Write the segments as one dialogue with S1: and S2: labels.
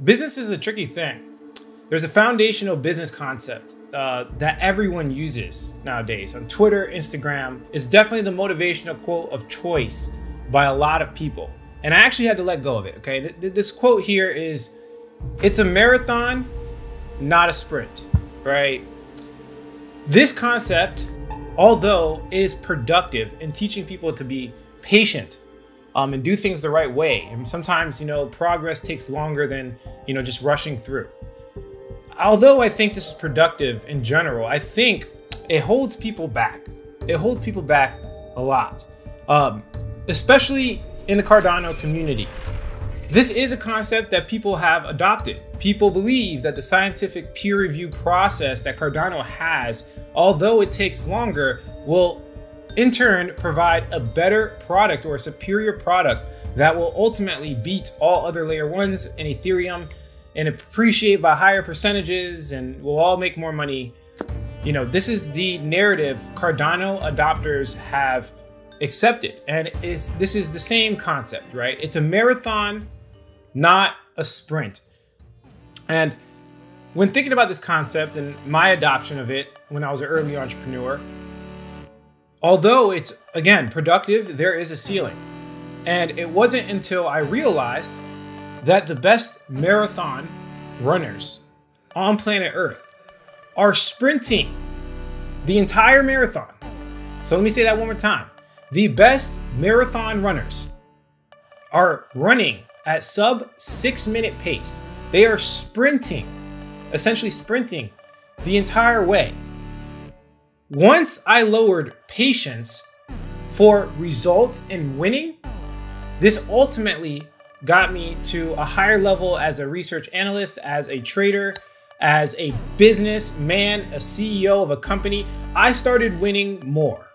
S1: Business is a tricky thing. There's a foundational business concept that everyone uses nowadays on Twitter, Instagram. It's definitely the motivational quote of choice by a lot of people. And I actually had to let go of it, okay? This quote here is, it's a marathon, not a sprint, right? This concept, although it is productive in teaching people to be patient and do things the right way. And sometimes, progress takes longer than, just rushing through. Although I think this is productive in general, I think it holds people back. It holds people back a lot, especially in the Cardano community. This is a concept that people have adopted. People believe that the scientific peer review process that Cardano has, although it takes longer, will in turn provide a better product or a superior product that will ultimately beat all other layer ones in Ethereum and appreciate by higher percentages, and we'll all make more money. This is the narrative Cardano adopters have accepted. And this is the same concept, right? It's a marathon, not a sprint. And when thinking about this concept and my adoption of it when I was an early entrepreneur, although it's, again, productive, there is a ceiling. And it wasn't until I realized that the best marathon runners on planet Earth are sprinting the entire marathon. So let me say that one more time. The best marathon runners are running at sub 6-minute pace. They are sprinting, essentially sprinting the entire way. Once I lowered patience for results and winning, this ultimately got me to a higher level as a research analyst, as a trader, as a businessman, a CEO of a company. I started winning more.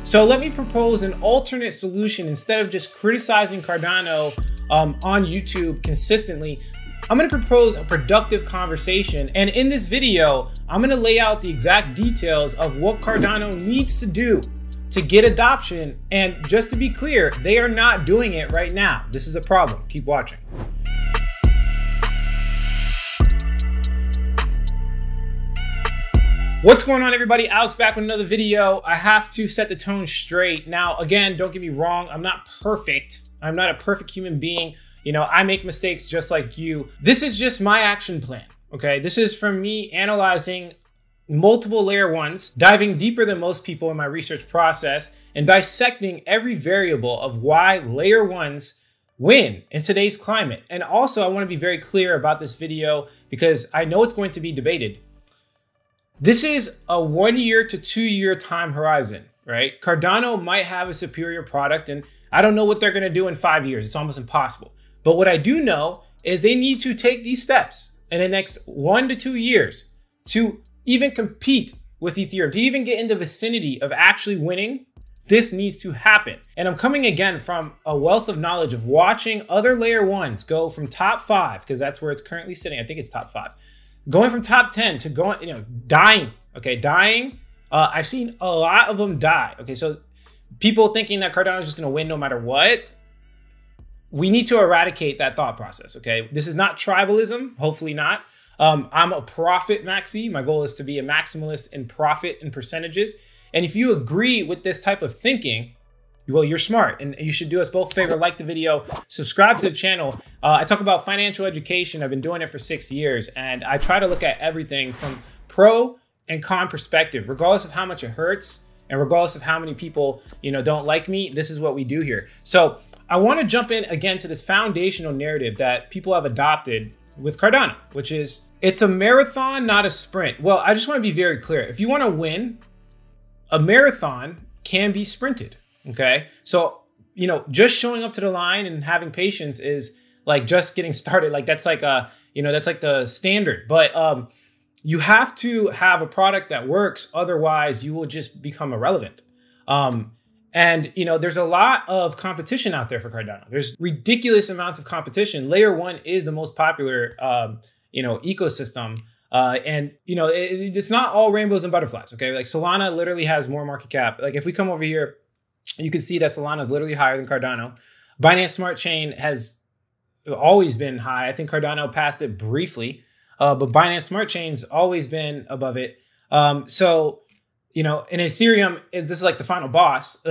S1: So let me propose an alternate solution. Instead of just criticizing Cardano on YouTube consistently, I'm going to propose a productive conversation. And in this video, I'm going to lay out the exact details of what Cardano needs to do to get adoption. And just to be clear, they are not doing it right now. This is a problem. Keep watching. What's going on, everybody? Alex back with another video. I have to set the tone straight. Now, again, don't get me wrong. I'm not perfect. I'm not a perfect human being. I make mistakes just like you. This is just my action plan, okay? This is from me analyzing multiple layer ones, diving deeper than most people in my research process, and dissecting every variable of why layer ones win in today's climate. And also, I want to be very clear about this video because I know it's going to be debated. This is a 1 year to 2 year time horizon, right? Cardano might have a superior product, and I don't know what they're going to do in 5 years. It's almost impossible. But what I do know is they need to take these steps in the next 1 to 2 years to even compete with Ethereum, to even get in the vicinity of actually winning. This needs to happen. And I'm coming again from a wealth of knowledge of watching other layer ones go from top 5, because that's where it's currently sitting. I think it's top 5. Going from top 10 to going, dying, okay, dying. I've seen a lot of them die. Okay, so people thinking that Cardano is just going to win no matter what. We need to eradicate that thought process, okay? This is not tribalism, hopefully not. I'm a profit maxi. My goal is to be a maximalist in profit and percentages. And if you agree with this type of thinking, well, you're smart, and you should do us both a favor, like the video, subscribe to the channel. I talk about financial education. I've been doing it for 6 years, and I try to look at everything from pro and con perspective, regardless of how much it hurts, and regardless of how many people, don't like me. This is what we do here. So I want to jump in again to this foundational narrative that people have adopted with Cardano, which is it's a marathon, not a sprint. Well, I just want to be very clear. If you want to win, a marathon can be sprinted. Okay. So, just showing up to the line and having patience is like just getting started. Like that's like that's like the standard, but, you have to have a product that works. Otherwise you will just become irrelevant. And there's a lot of competition out there for Cardano. There's ridiculous amounts of competition. Layer 1 is the most popular, ecosystem. And it's not all rainbows and butterflies. Okay. Like Solana literally has more market cap. Like if we come over here, you can see that Solana is literally higher than Cardano. Binance Smart Chain has always been high. I think Cardano passed it briefly, but Binance Smart Chain's always been above it. So, you know, in Ethereum, this is like the final boss.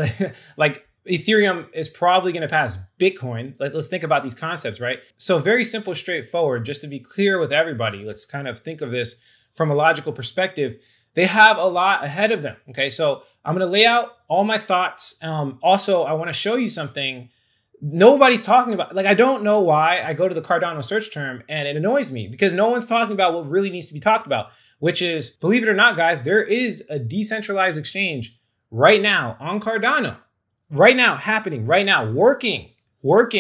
S1: Like Ethereum is probably going to pass Bitcoin. Let's think about these concepts, right? So very simple, straightforward, just to be clear with everybody. Let's kind of think of this from a logical perspective. They have a lot ahead of them. Okay, so I'm going to lay out all my thoughts. Also, I want to show you something nobody's talking about. Like, I don't know why I go to the Cardano search term and it annoys me because no one's talking about what really needs to be talked about, which is, believe it or not, guys, there is a decentralized exchange right now on Cardano, right now, happening right now, working with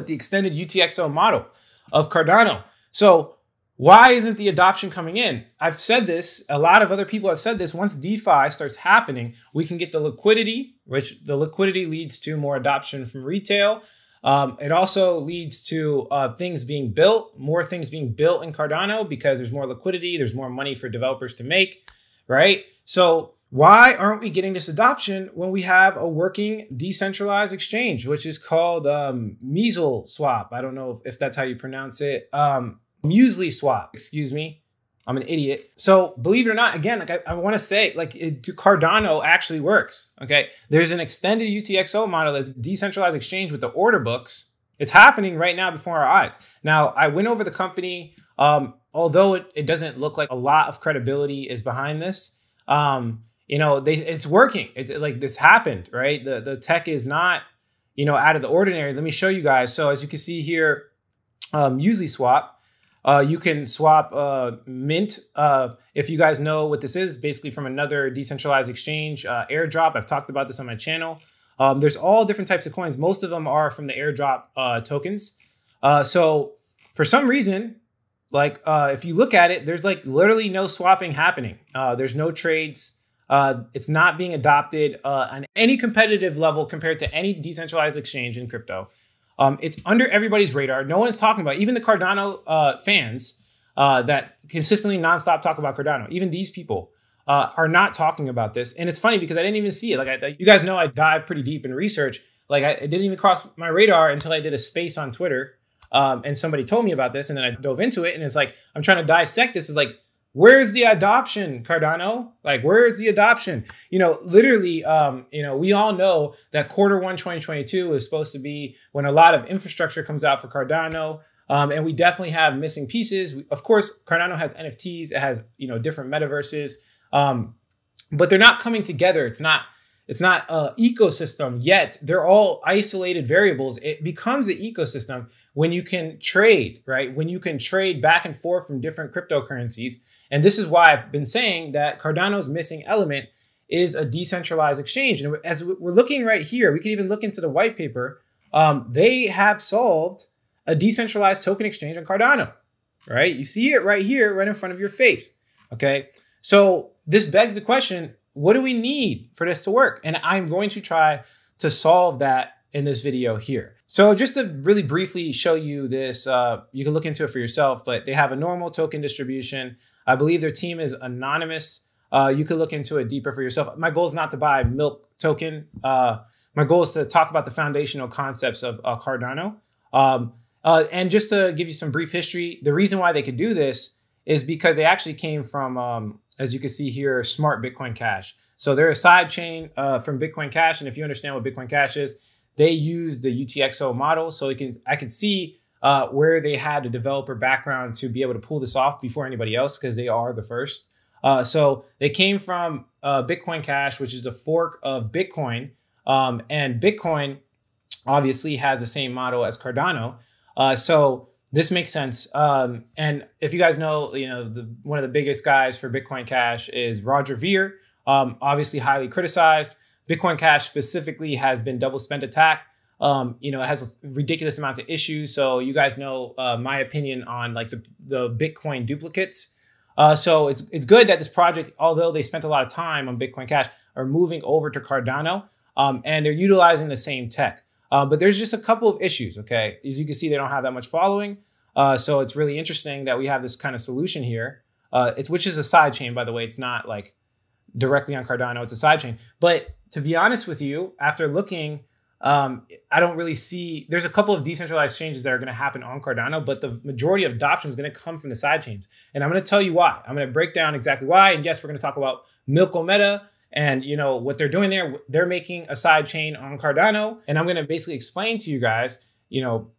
S1: the extended UTXO model of Cardano. So why isn't the adoption coming in? I've said this, a lot of other people have said this. Once DeFi starts happening, we can get the liquidity, which the liquidity leads to more adoption from retail. It also leads to things being built, more things being built in Cardano because there's more liquidity, there's more money for developers to make, right? So why aren't we getting this adoption when we have a working decentralized exchange, which is called MuesliSwap? I don't know if that's how you pronounce it. MuesliSwap, excuse me. I'm an idiot. So believe it or not, again, like I want to say, like Cardano actually works. Okay. There's an extended UTXO model that's decentralized exchange with the order books. It's happening right now before our eyes. Now, I went over the company. Although it doesn't look like a lot of credibility is behind this. You know, it's working. It's like this happened, right? The tech is not, you know, out of the ordinary. Let me show you guys. So as you can see here, MuesliSwap. You can swap Mint. If you guys know what this is, basically from another decentralized exchange, airdrop. I've talked about this on my channel. There's all different types of coins. Most of them are from the airdrop tokens. So for some reason, like if you look at it, there's like literally no swapping happening. There's no trades. It's not being adopted on any competitive level compared to any decentralized exchange in crypto. It's under everybody's radar. No one's talking about it. Even the Cardano fans that consistently nonstop talk about Cardano. Even these people are not talking about this. And it's funny because I didn't even see it. Like you guys know, I dive pretty deep in research. Like it didn't even cross my radar until I did a space on Twitter. And somebody told me about this, and then I dove into it. And it's like, I'm trying to dissect this. Is like, where's the adoption, Cardano? Like, where is the adoption? You know, literally, you know, we all know that Q1 2022 is supposed to be when a lot of infrastructure comes out for Cardano. And we definitely have missing pieces. Of course, Cardano has NFTs. It has, you know, different metaverses, but they're not coming together. It's not an ecosystem yet. They're all isolated variables. It becomes an ecosystem when you can trade, right? When you can trade back and forth from different cryptocurrencies. And this is why I've been saying that Cardano's missing element is a decentralized exchange. And as we're looking right here, we can even look into the white paper. They have solved a decentralized token exchange on Cardano, right? You see it right here, right in front of your face. Okay. So this begs the question, what do we need for this to work? And I'm going to try to solve that in this video here. So just to really briefly show you this, you can look into it for yourself, but they have a normal token distribution. I believe their team is anonymous. You could look into it deeper for yourself. My goal is not to buy Milk token. My goal is to talk about the foundational concepts of Cardano. And just to give you some brief history, the reason why they could do this is because they actually came from, as you can see here, Smart Bitcoin Cash. So they're a side chain from Bitcoin Cash. And if you understand what Bitcoin Cash is, they use the UTXO model. So I can see where they had a developer background to be able to pull this off before anybody else because they are the first. So they came from Bitcoin Cash, which is a fork of Bitcoin. And Bitcoin obviously has the same model as Cardano. So this makes sense. And if you guys know, you know, one of the biggest guys for Bitcoin Cash is Roger Ver, obviously highly criticized. Bitcoin Cash specifically has been double spend attack. You know, it has ridiculous amounts of issues. So you guys know my opinion on like the Bitcoin duplicates. So it's good that this project, although they spent a lot of time on Bitcoin Cash, are moving over to Cardano and they're utilizing the same tech. But there's just a couple of issues, okay? As you can see, they don't have that much following. So it's really interesting that we have this kind of solution here, which is a sidechain, by the way. It's not like directly on Cardano, it's a sidechain. But to be honest with you, after looking I don't really see, there's a couple of decentralized exchanges that are going to happen on Cardano, but the majority of adoption is going to come from the sidechains. And I'm going to tell you why. I'm going to break down exactly why. And yes, we're going to talk about Milkomeda and, you know, what they're doing there. They're making a sidechain on Cardano. And I'm going to basically explain to you guys, you know,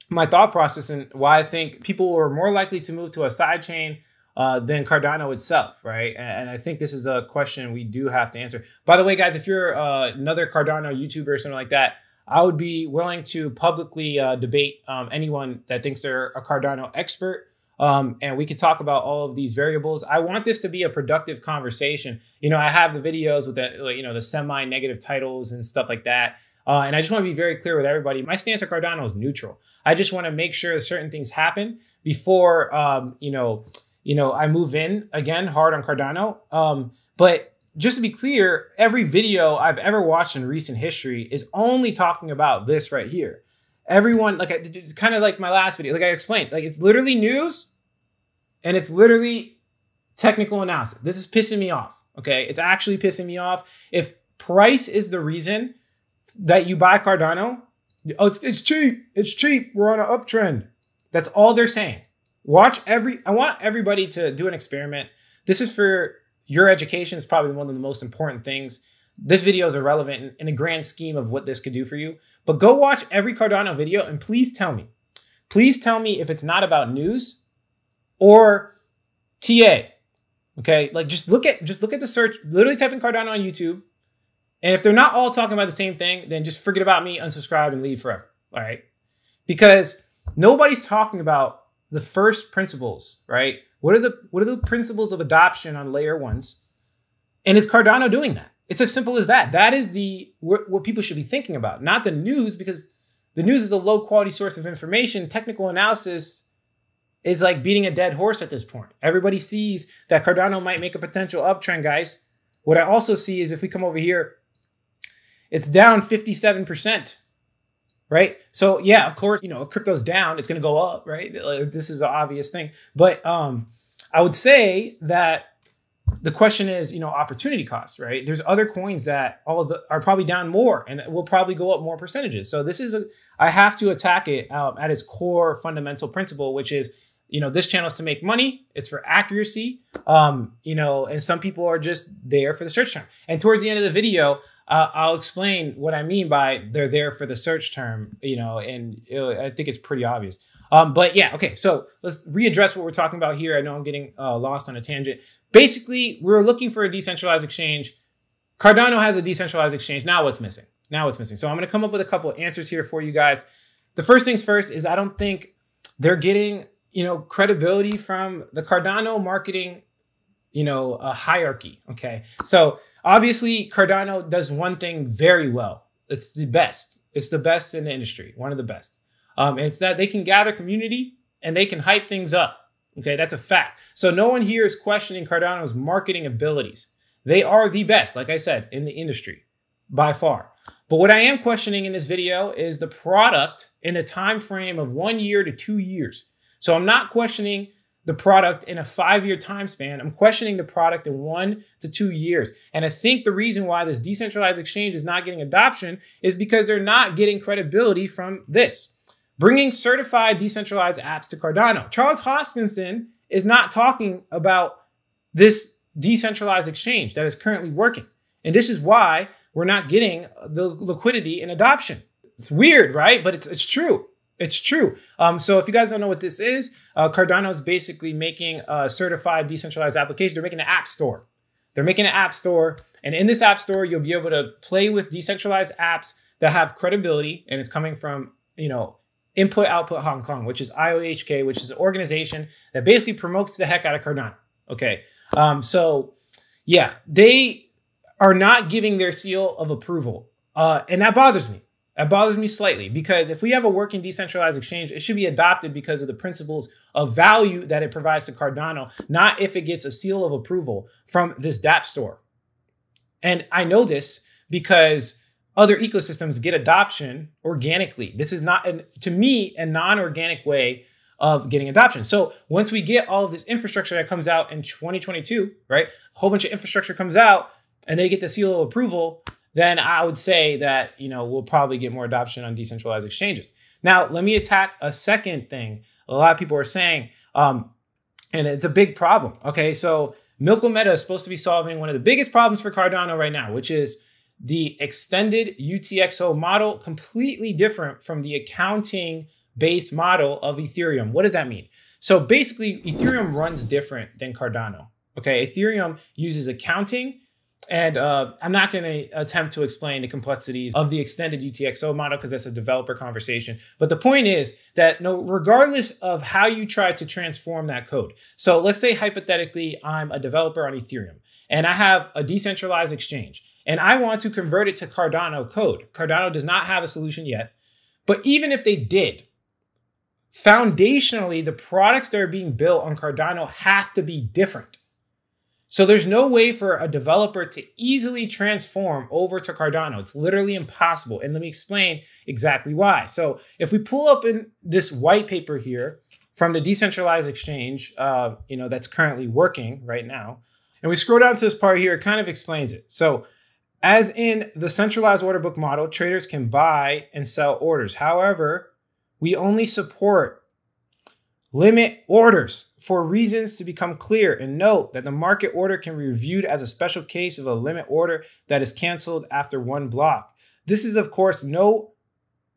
S1: my thought process and why I think people are more likely to move to a sidechain than Cardano itself, right? And I think this is a question we do have to answer. By the way, guys, if you're another Cardano YouTuber or something like that, I would be willing to publicly debate anyone that thinks they're a Cardano expert. And we could talk about all of these variables. I want this to be a productive conversation. You know, I have the videos with the, you know, the semi-negative titles and stuff like that. And I just want to be very clear with everybody. My stance on Cardano is neutral. I just want to make sure certain things happen before, I move in again hard on Cardano. But just to be clear, every video I've ever watched in recent history is only talking about this right here. Everyone, like, it's kind of like my last video, like I explained, like it's literally news and it's literally technical analysis. This is pissing me off. Okay. It's actually pissing me off. If price is the reason that you buy Cardano, oh, it's cheap. It's cheap. We're on an uptrend. That's all they're saying. I want everybody to do an experiment. This is for your education. It's probably one of the most important things. This video is irrelevant in the grand scheme of what this could do for you. But go watch every Cardano video and please tell me if it's not about news or TA. Okay, like just look at the search. Literally type in Cardano on YouTube, and if they're not all talking about the same thing, then just forget about me, unsubscribe, and leave forever. All right, because nobody's talking about the first principles, right? What are the principles of adoption on layer ones? And is Cardano doing that? It's as simple as that. That is what people should be thinking about, not the news, because the news is a low quality source of information. Technical analysis is like beating a dead horse at this point. Everybody sees that Cardano might make a potential uptrend, guys. What I also see is if we come over here, it's down 57%. Right. So, yeah, of course, you know, if crypto's down, it's going to go up. Right. Like, this is an obvious thing. But I would say that the question is, you know, opportunity cost. Right. There's other coins that are probably down more and will probably go up more percentages. So this is I have to attack it at its core fundamental principle, which is, you know, this channel is to make money. It's for accuracy, you know, and some people are just there for the search term. And towards the end of the video, I'll explain what I mean by they're there for the search term, you know, and I think it's pretty obvious. But yeah, okay, so let's readdress what we're talking about here. I know I'm getting lost on a tangent. Basically, we're looking for a decentralized exchange. Cardano has a decentralized exchange. Now what's missing? So I'm going to come up with a couple of answers here for you guys. The first things first is I don't think they're getting, you know, credibility from the Cardano marketing, you know, a hierarchy. Okay. So obviously Cardano does one thing very well. It's the best. It's the best in the industry. One of the best. It's that they can gather community and they can hype things up. Okay. That's a fact. So no one here is questioning Cardano's marketing abilities. They are the best, like I said, in the industry by far. But what I am questioning in this video is the product in the time frame of 1 year to 2 years. So I'm not questioning the product in a 5-year time span. I'm questioning the product in 1 to 2 years. And I think the reason why this decentralized exchange is not getting adoption is because they're not getting credibility from this. Bringing certified decentralized apps to Cardano. Charles Hoskinson is not talking about this decentralized exchange that is currently working. And this is why we're not getting the liquidity and adoption. It's weird, right? But it's true. It's true. So if you guys don't know what this is, Cardano is basically making a certified decentralized application. They're making an app store. They're making an app store. And in this app store, you'll be able to play with decentralized apps that have credibility. And it's coming from, you know, Input Output Hong Kong, which is IOHK, which is an organization that basically promotes the heck out of Cardano. Okay. So yeah, they are not giving their seal of approval. And that bothers me. That bothers me slightly because if we have a working decentralized exchange, it should be adopted because of the principles of value that it provides to Cardano, not if it gets a seal of approval from this Dapps store. And I know this because other ecosystems get adoption organically. This is not, to me, a non-organic way of getting adoption. So once we get all of this infrastructure that comes out in 2022, right? A whole bunch of infrastructure comes out and they get the seal of approval, then I would say that, we'll probably get more adoption on decentralized exchanges. Now, let me attack a second thing a lot of people are saying, and it's a big problem. Okay, so Milkomeda is supposed to be solving one of the biggest problems for Cardano right now, which is the extended UTXO model, completely different from the accounting-based model of Ethereum. What does that mean? So basically, Ethereum runs different than Cardano. Okay, Ethereum uses accounting, and I'm not going to attempt to explain the complexities of the extended UTXO model because that's a developer conversation. But the point is that regardless of how you try to transform that code. So let's say hypothetically, I'm a developer on Ethereum and I have a decentralized exchange and I want to convert it to Cardano code. Cardano does not have a solution yet. But even if they did, foundationally, the products that are being built on Cardano have to be different. So there's no way for a developer to easily transform over to Cardano. It's literally impossible. And let me explain exactly why. So if we pull up in this white paper here from the decentralized exchange, that's currently working right now, and we scroll down to this part here, it kind of explains it. So as in the centralized order book model, traders can buy and sell orders. However, we only support limit orders for reasons to become clear, and note that the market order can be reviewed as a special case of a limit order that is canceled after one block. This is, of course, no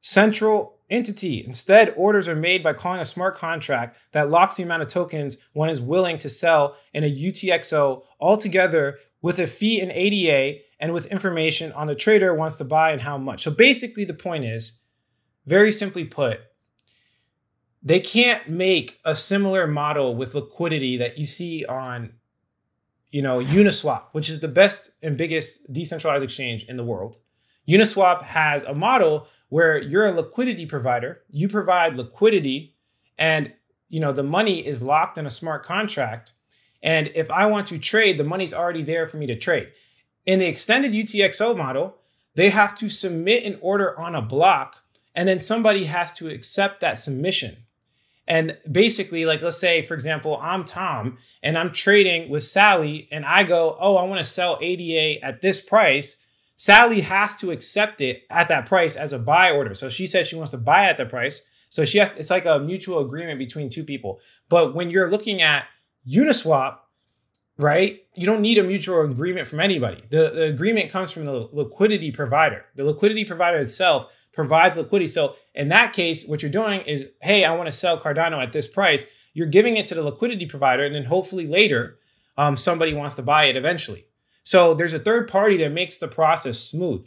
S1: central entity. Instead, orders are made by calling a smart contract that locks the amount of tokens one is willing to sell in a UTXO altogether with a fee in ADA and with information on the trader wants to buy and how much. So basically the point is, very simply put, they can't make a similar model with liquidity that you see on, Uniswap, which is the best and biggest decentralized exchange in the world. Uniswap has a model where you're a liquidity provider. You provide liquidity and, the money is locked in a smart contract. And if I want to trade, the money's already there for me to trade. In the extended UTXO model, they have to submit an order on a block, and then somebody has to accept that submission. And basically, like, let's say, for example, I'm Tom and I'm trading with Sally and I go, oh, I want to sell ADA at this price. Sally has to accept it at that price as a buy order. So she says she wants to buy at the price. So it's like a mutual agreement between two people. But when you're looking at Uniswap, right, you don't need a mutual agreement from anybody. The agreement comes from the liquidity provider. The liquidity provider itself provides liquidity. So in that case, what you're doing is, hey, I want to sell Cardano at this price. You're giving it to the liquidity provider, and then hopefully later, somebody wants to buy it eventually. So there's a third party that makes the process smooth.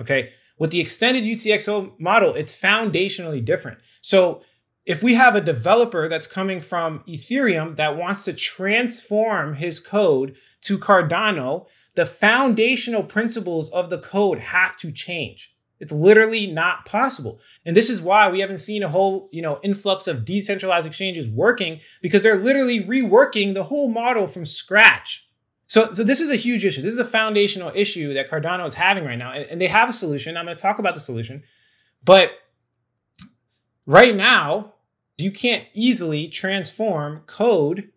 S1: Okay. With the extended UTXO model, it's foundationally different. So if we have a developer that's coming from Ethereum that wants to transform his code to Cardano, the foundational principles of the code have to change. It's literally not possible. And this is why we haven't seen a whole, influx of decentralized exchanges working, because they're literally reworking the whole model from scratch. So this is a huge issue. This is a foundational issue that Cardano is having right now. And they have a solution. I'm going to talk about the solution. But right now, you can't easily transform code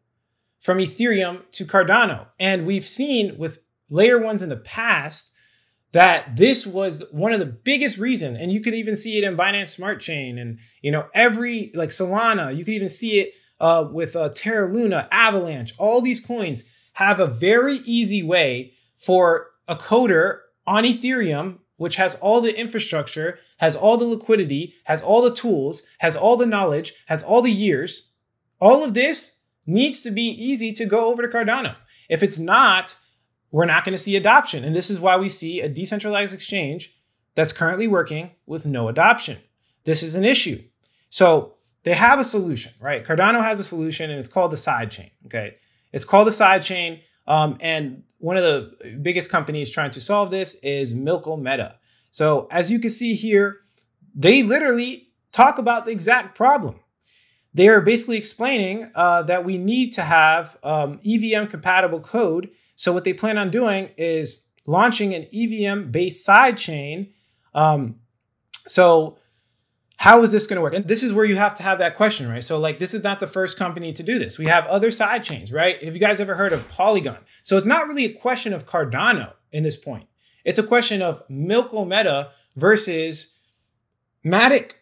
S1: from Ethereum to Cardano. And we've seen with layer ones in the past that this was one of the biggest reasons, and you could even see it in Binance Smart Chain and, every, like Solana, you could even see it with Terra Luna, Avalanche. All these coins have a very easy way for a coder on Ethereum, which has all the infrastructure, has all the liquidity, has all the tools, has all the knowledge, has all the years. All of this needs to be easy to go over to Cardano. If it's not, we're not going to see adoption. And this is why we see a decentralized exchange that's currently working with no adoption. This is an issue. So they have a solution, right? Cardano has a solution, and it's called the Sidechain. Okay. It's called the Sidechain. And one of the biggest companies trying to solve this is Milkomeda. So as you can see here, they literally talk about the exact problem. They are basically explaining that we need to have EVM compatible code. So what they plan on doing is launching an EVM-based sidechain. So how is this going to work? And this is where you have to have that question, right? So like, this is not the first company to do this. We have other sidechains, right? Have you guys ever heard of Polygon? So it's not really a question of Cardano in this point. It's a question of Milkomeda versus Matic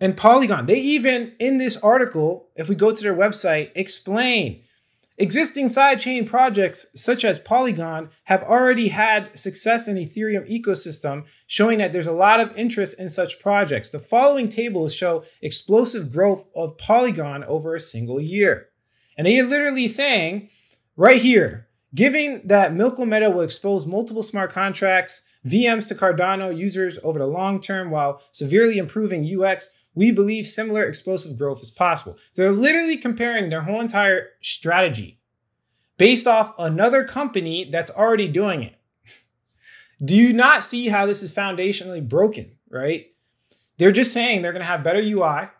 S1: and Polygon. They even, in this article, if we go to their website, explain existing sidechain projects such as Polygon have already had success in Ethereum ecosystem, showing that there's a lot of interest in such projects. The following tables show explosive growth of Polygon over a single year. And they are literally saying right here, given that Milkomeda will expose multiple smart contracts, VMs to Cardano users over the long term while severely improving UX, we believe similar explosive growth is possible. So they're literally comparing their whole entire strategy based off another company that's already doing it. Do you not see how this is foundationally broken, right? They're just saying they're going to have better UI,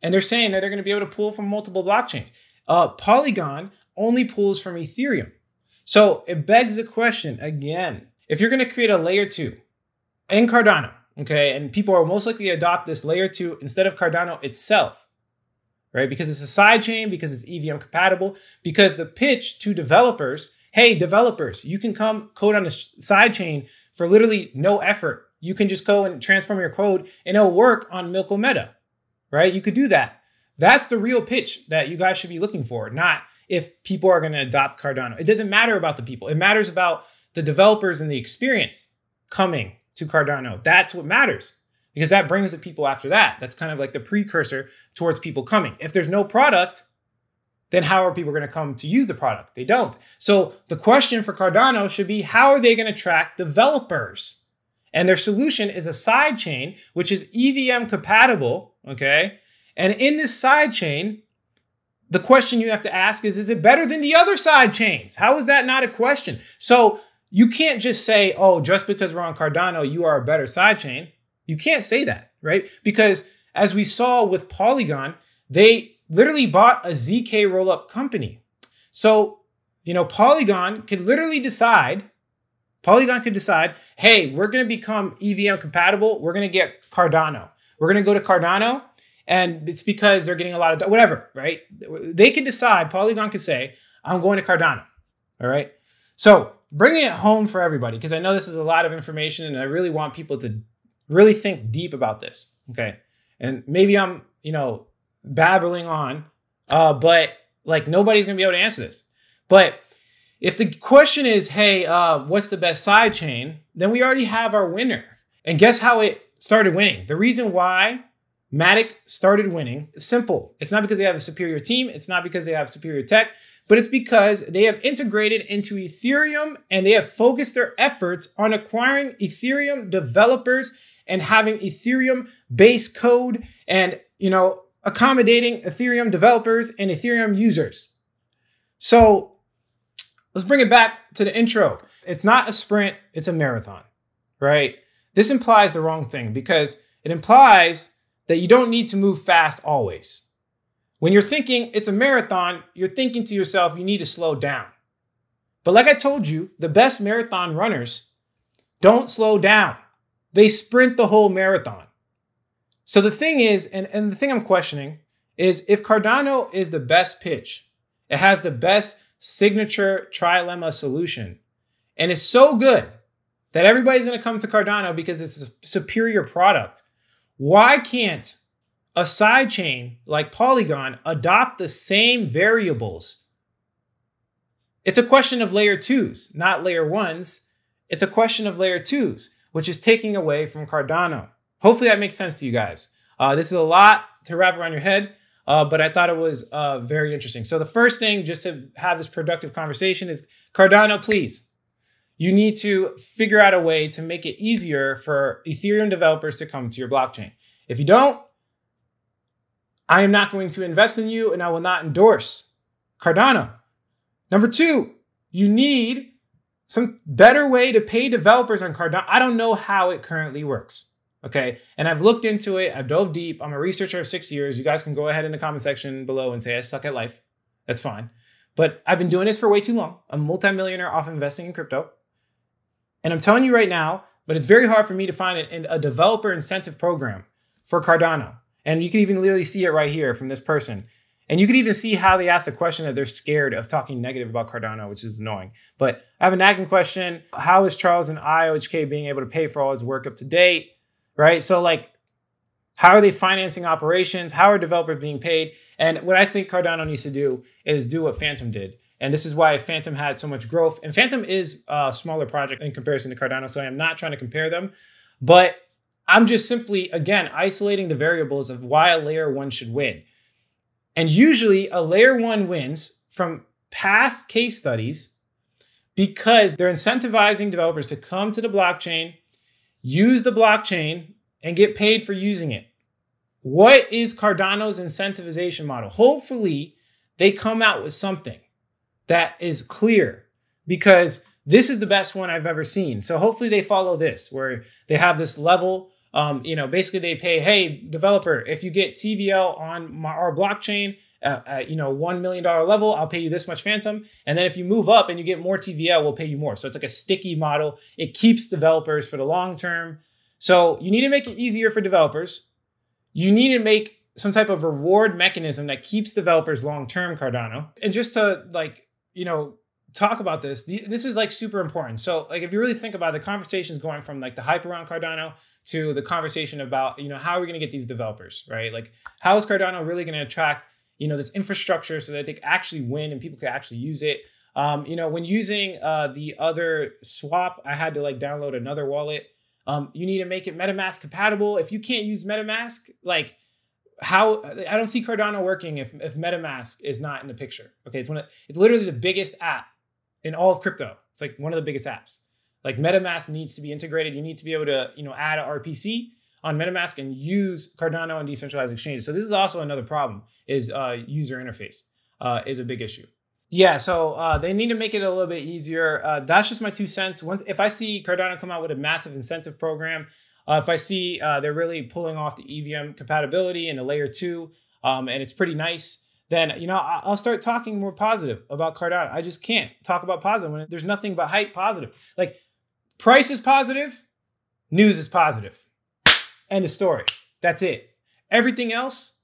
S1: and they're saying that they're going to be able to pull from multiple blockchains. Polygon only pulls from Ethereum. So it begs the question again, if you're going to create a layer 2 in Cardano, okay, and people are most likely to adopt this layer 2 instead of Cardano itself, right? Because it's a side chain, because it's EVM compatible, because the pitch to developers, hey, developers, you can come code on a side chain for literally no effort. You can just go and transform your code and it'll work on Milkomeda, right? You could do that. That's the real pitch that you guys should be looking for, not if people are going to adopt Cardano. It doesn't matter about the people. It matters about the developers and the experience coming to Cardano. That's what matters, because that brings the people after that. That's kind of like the precursor towards people coming. If there's no product, then how are people going to come to use the product? They don't. So the question for Cardano should be, how are they going to attract developers? And their solution is a side chain, which is EVM compatible, okay? And in this side chain, the question you have to ask is it better than the other side chains? How is that not a question? So you can't just say, oh, just because we're on Cardano, you are a better side chain. You can't say that, right? Because as we saw with Polygon, they literally bought a ZK rollup company. So, Polygon could literally decide, hey, we're going to become EVM compatible. We're going to get Cardano. We're going to go to Cardano. And it's because they're getting a lot of, whatever, right? They can decide, Polygon can say, I'm going to Cardano, all right? So bringing it home for everybody, because I know this is a lot of information and I really want people to really think deep about this, okay? And maybe I'm, babbling on, but like nobody's gonna be able to answer this. But if the question is, hey, what's the best side chain? Then we already have our winner. And guess how it started winning? The reason why Matic started winning is simple. It's not because they have a superior team. It's not because they have superior tech, but it's because they have integrated into Ethereum and they have focused their efforts on acquiring Ethereum developers and having Ethereum-based code and, accommodating Ethereum developers and Ethereum users. So let's bring it back to the intro. It's not a sprint, it's a marathon, right? This implies the wrong thing because it implies that you don't need to move fast always. When you're thinking it's a marathon, you're thinking to yourself, you need to slow down. But like I told you, the best marathon runners don't slow down. They sprint the whole marathon. So the thing is, and the thing I'm questioning is if Cardano is the best pitch, it has the best signature trilemma solution, and it's so good that everybody's going to come to Cardano because it's a superior product. Why can't a sidechain like Polygon adopt the same variables? It's a question of layer 2s, not layer 1s. It's a question of layer 2s, which is taking away from Cardano. Hopefully that makes sense to you guys. This is a lot to wrap around your head, but I thought it was very interesting. So the first thing, just to have this productive conversation, is Cardano, please. You need to figure out a way to make it easier for Ethereum developers to come to your blockchain. If you don't, I am not going to invest in you and I will not endorse Cardano. Number 2, you need some better way to pay developers on Cardano. I don't know how it currently works, okay? And I've looked into it. I've dove deep. I'm a researcher of 6 years. You guys can go ahead in the comment section below and say I suck at life. That's fine. But I've been doing this for way too long. I'm a multimillionaire off investing in crypto. And I'm telling you right now, but it's very hard for me to find a developer incentive program for Cardano. And you can even literally see it right here from this person. And you could even see how they asked a question that they're scared of talking negative about Cardano, which is annoying. But I have a nagging question. How is Charles and IOHK being able to pay for all his work up to date? Right? So like, how are they financing operations? How are developers being paid? And what I think Cardano needs to do is do what Phantom did. And this is why Phantom had so much growth. And Phantom is a smaller project in comparison to Cardano, so I am not trying to compare them. But I'm just simply, again, isolating the variables of why a layer one should win. And usually a layer one wins from past case studies because they're incentivizing developers to come to the blockchain, use the blockchain, and get paid for using it. What is Cardano's incentivization model? Hopefully they come out with something that is clear, because this is the best one I've ever seen. So hopefully they follow this, where they have this level. Basically they pay, hey, developer, if you get TVL on our blockchain, $1 million level, I'll pay you this much Phantom. And then if you move up and you get more TVL, we'll pay you more. So it's like a sticky model. It keeps developers for the long term. So you need to make it easier for developers. You need to make some type of reward mechanism that keeps developers long-term, Cardano. And just to talk about this, this is like super important. So like, if you really think about it, the conversations going from like the hype around Cardano to the conversation about, how are we going to get these developers, right? Like, how is Cardano really going to attract, this infrastructure so that they can actually win and people can actually use it? When using the other swap, I had to like download another wallet. You need to make it MetaMask compatible. If you can't use MetaMask, like I don't see Cardano working if MetaMask is not in the picture. Okay, it's literally the biggest app in all of crypto. It's like one of the biggest apps. Like MetaMask needs to be integrated. You need to be able to, add an RPC on MetaMask and use Cardano and decentralized exchanges. So this is also another problem, is user interface is a big issue. Yeah, so they need to make it a little bit easier. That's just my 2 cents. If I see Cardano come out with a massive incentive program, if I see they're really pulling off the EVM compatibility and the layer 2, and it's pretty nice, then I'll start talking more positive about Cardano. I just can't talk about positive when there's nothing but hype positive. Like, price is positive, news is positive. End of story. That's it. Everything else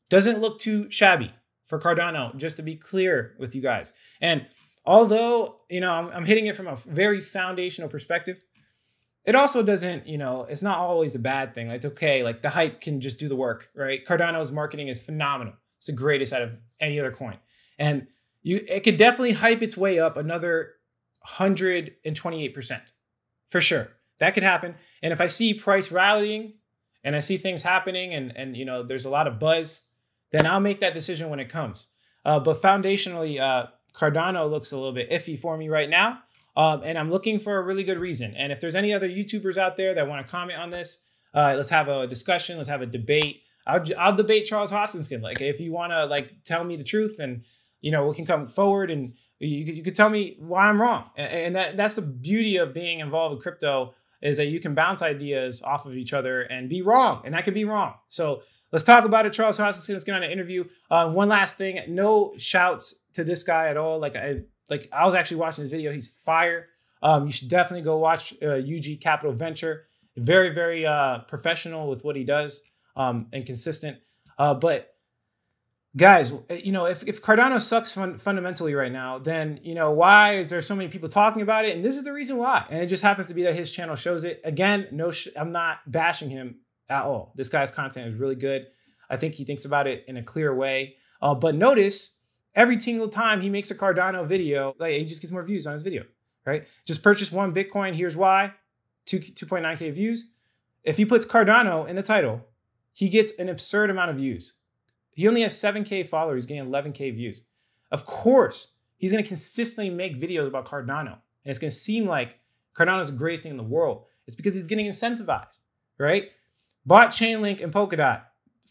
S1: doesn't look too shabby for Cardano, just to be clear with you guys. And although, I'm hitting it from a very foundational perspective, it also doesn't, it's not always a bad thing. It's okay. Like, the hype can just do the work, right? Cardano's marketing is phenomenal. It's the greatest out of any other coin. And it could definitely hype its way up another 128%, for sure. That could happen. And if I see price rallying and I see things happening and there's a lot of buzz, then I'll make that decision when it comes. But foundationally, Cardano looks a little bit iffy for me right now. And I'm looking for a really good reason. And if there's any other YouTubers out there that want to comment on this, let's have a discussion. Let's have a debate. I'll debate Charles Hoskinson. Like, if you want to tell me the truth, and we can come forward and you could tell me why I'm wrong. And that's the beauty of being involved with crypto, is that you can bounce ideas off of each other and be wrong. And I could be wrong. So let's talk about it. Charles Hoskinson, let's get on an interview. One last thing, no shouts to this guy at all. I was actually watching his video. He's fire. You should definitely go watch UG Capital Venture. Very, very professional with what he does, and consistent. But guys, if Cardano sucks fundamentally right now, then, why is there so many people talking about it? And this is the reason why. And it just happens to be that his channel shows it. Again, I'm not bashing him at all. This guy's content is really good. I think he thinks about it in a clear way. But notice, every single time he makes a Cardano video, he just gets more views on his video, right? Just purchase 1 Bitcoin. Here's why. 2.9K views. If he puts Cardano in the title, he gets an absurd amount of views. He only has 7K followers. He's getting 11K views. Of course, he's going to consistently make videos about Cardano. And it's going to seem like Cardano is the greatest thing in the world. It's because he's getting incentivized, right? Bought Chainlink and Polkadot,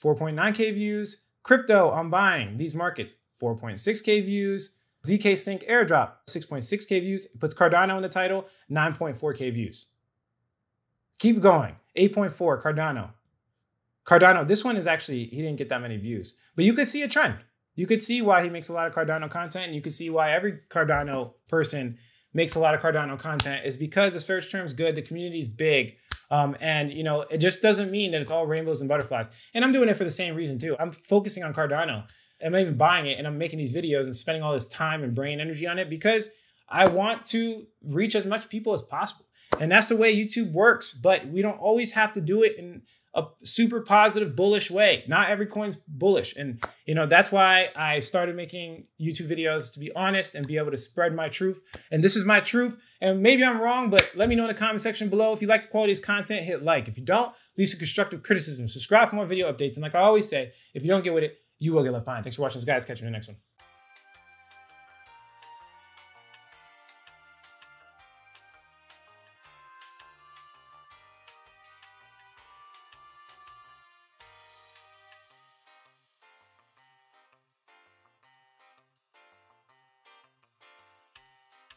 S1: 4.9K views. Crypto, I'm buying these markets, 4.6K views. ZK Sync airdrop, 6.6K views. It puts Cardano in the title, 9.4K views. Keep going, 8.4 Cardano. Cardano, this one is actually, he didn't get that many views, but you could see a trend. You could see why he makes a lot of Cardano content, and you could see why every Cardano person makes a lot of Cardano content, is because the search term's good, the community's big, and it just doesn't mean that it's all rainbows and butterflies. And I'm doing it for the same reason too. I'm focusing on Cardano. am I even buying it? And I'm making these videos and spending all this time and brain energy on it because I want to reach as much people as possible. And that's the way YouTube works. But we don't always have to do it in a super positive, bullish way. Not every coin's bullish. And, you know, that's why I started making YouTube videos, to be honest and be able to spread my truth. And this is my truth. And maybe I'm wrong, but let me know in the comment section below. If you like the quality of this content, hit like. If you don't, leave some constructive criticism. Subscribe for more video updates. And like I always say, if you don't get with it, you will get left behind. Thanks for watching this, guys. Catch you in the next one.